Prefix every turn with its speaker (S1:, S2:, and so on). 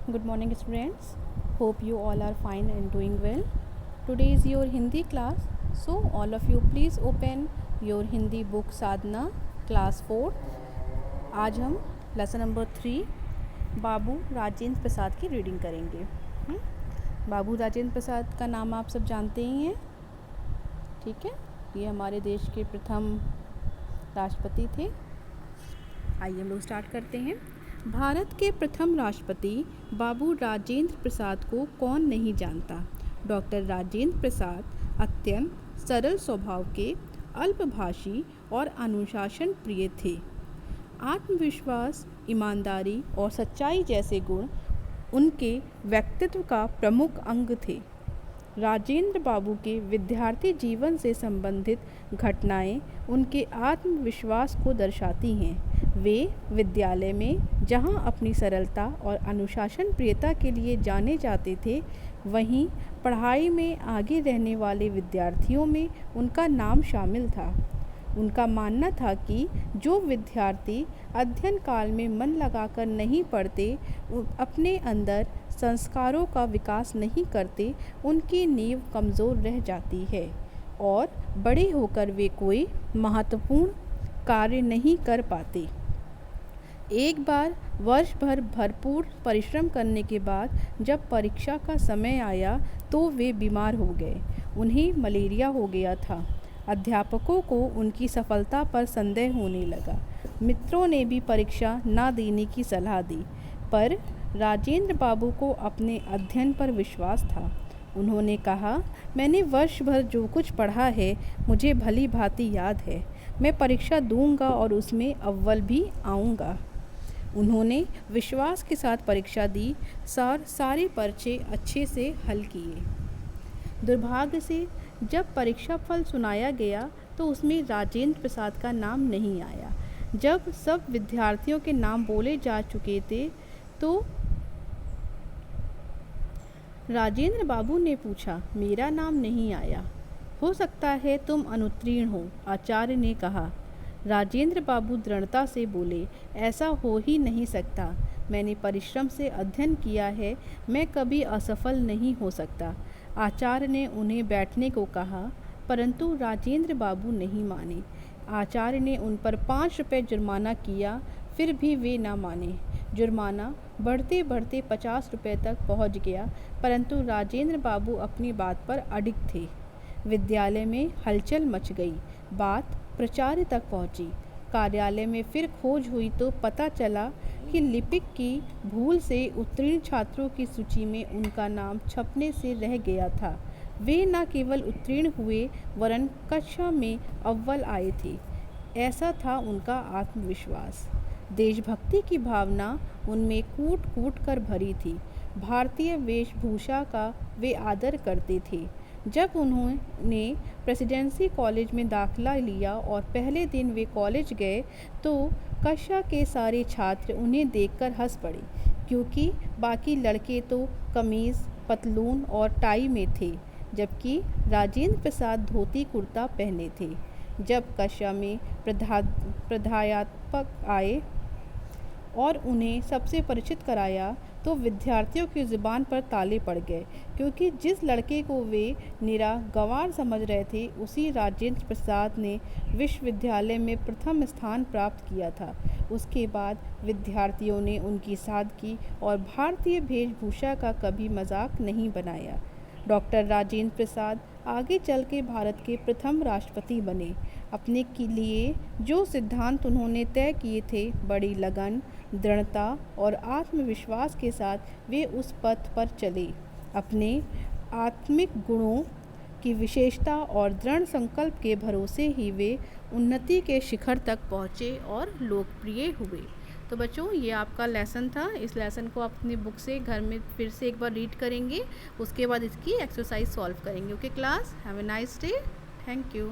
S1: Good morning, students. Hope you all are fine and doing well. Today is your Hindi class. So, all of you please open your Hindi book Sadhana, class 4. आज हम lesson number 3 बाबू राजेंद्र प्रसाद की reading करेंगे। बाबू राजेंद्र प्रसाद का नाम आप सब जानते ही हैं, ठीक है। ये हमारे देश के प्रथम राष्ट्रपति थे। आइए हम लोग स्टार्ट करते हैं। भारत के प्रथम राष्ट्रपति बाबू राजेंद्र प्रसाद को कौन नहीं जानता। डॉक्टर राजेंद्र प्रसाद अत्यंत सरल स्वभाव के, अल्पभाषी और अनुशासन प्रिय थे। आत्मविश्वास, ईमानदारी और सच्चाई जैसे गुण उनके व्यक्तित्व का प्रमुख अंग थे। राजेंद्र बाबू के विद्यार्थी जीवन से संबंधित घटनाएं उनके आत्मविश्वास को दर्शाती हैं। वे विद्यालय में जहां अपनी सरलता और अनुशासन प्रियता के लिए जाने जाते थे, वहीं पढ़ाई में आगे रहने वाले विद्यार्थियों में उनका नाम शामिल था। उनका मानना था कि जो विद्यार्थी अध्ययन काल में मन लगाकर नहीं पढ़ते, अपने अंदर संस्कारों का विकास नहीं करते, उनकी नींव कमज़ोर रह जाती है और बड़े होकर वे कोई महत्वपूर्ण कार्य नहीं कर पाते। एक बार वर्ष भर भरपूर परिश्रम करने के बाद जब परीक्षा का समय आया तो वे बीमार हो गए। उन्हें मलेरिया हो गया था। अध्यापकों को उनकी सफलता पर संदेह होने लगा। मित्रों ने भी परीक्षा न देने की सलाह दी, पर राजेंद्र बाबू को अपने अध्ययन पर विश्वास था। उन्होंने कहा, मैंने वर्ष भर जो कुछ पढ़ा है मुझे भली भांति याद है। मैं परीक्षा दूंगा और उसमें अव्वल भी आऊँगा। उन्होंने विश्वास के साथ परीक्षा दी, सारे पर्चे अच्छे से हल किए। दुर्भाग्य से जब परीक्षा फल सुनाया गया तो उसमें राजेंद्र प्रसाद का नाम नहीं आया। जब सब विद्यार्थियों के नाम बोले जा चुके थे तो राजेंद्र बाबू ने पूछा, मेरा नाम नहीं आया, हो सकता है तुम अनुत्तीर्ण हो, आचार्य ने कहा। राजेंद्र बाबू दृढ़ता से बोले, ऐसा हो ही नहीं सकता। मैंने परिश्रम से अध्ययन किया है, मैं कभी असफल नहीं हो सकता। आचार्य ने उन्हें बैठने को कहा, परंतु राजेंद्र बाबू नहीं माने। आचार्य ने उन पर 5 रुपये जुर्माना किया, फिर भी वे न माने। जुर्माना बढ़ते बढ़ते 50 रुपये तक पहुंच गया, परंतु राजेंद्र बाबू अपनी बात पर अडिग थे। विद्यालय में हलचल मच गई। बात प्राचार्य तक पहुंची। कार्यालय में फिर खोज हुई तो पता चला कि लिपिक की भूल से उत्तीर्ण छात्रों की सूची में उनका नाम छपने से रह गया था। वे न केवल उत्तीर्ण हुए वरन कक्षा में अव्वल आए थे। ऐसा था उनका आत्मविश्वास। देशभक्ति की भावना उनमें कूट कूट कर भरी थी। भारतीय वेशभूषा का वे आदर करते थे। जब उन्होंने प्रेसिडेंसी कॉलेज में दाखिला लिया और पहले दिन वे कॉलेज गए तो कक्षा के सारे छात्र उन्हें देखकर हंस पड़े, क्योंकि बाकी लड़के तो कमीज़, पतलून और टाई में थे, जबकि राजेंद्र प्रसाद धोती कुर्ता पहने थे। जब कक्षा में प्राध्यापक आए और उन्हें सबसे परिचित कराया तो विद्यार्थियों की ज़ुबान पर ताले पड़ गए, क्योंकि जिस लड़के को वे निरा गंवार समझ रहे थे, उसी राजेंद्र प्रसाद ने विश्वविद्यालय में प्रथम स्थान प्राप्त किया था। उसके बाद विद्यार्थियों ने उनकी सादगी और भारतीय वेशभूषा का कभी मजाक नहीं बनाया। डॉक्टर राजेंद्र प्रसाद आगे चल के भारत के प्रथम राष्ट्रपति बने। अपने के लिए जो सिद्धांत उन्होंने तय किए थे, बड़ी लगन, दृढ़ता और आत्मविश्वास के साथ वे उस पथ पर चले। अपने आत्मिक गुणों की विशेषता और दृढ़ संकल्प के भरोसे ही वे उन्नति के शिखर तक पहुँचे और लोकप्रिय हुए। तो बच्चों, ये आपका लेसन था। इस लेसन को आप अपनी बुक से घर में फिर से एक बार रीड करेंगे, उसके बाद इसकी एक्सरसाइज सॉल्व करेंगे। Okay class, have a nice day, thank you.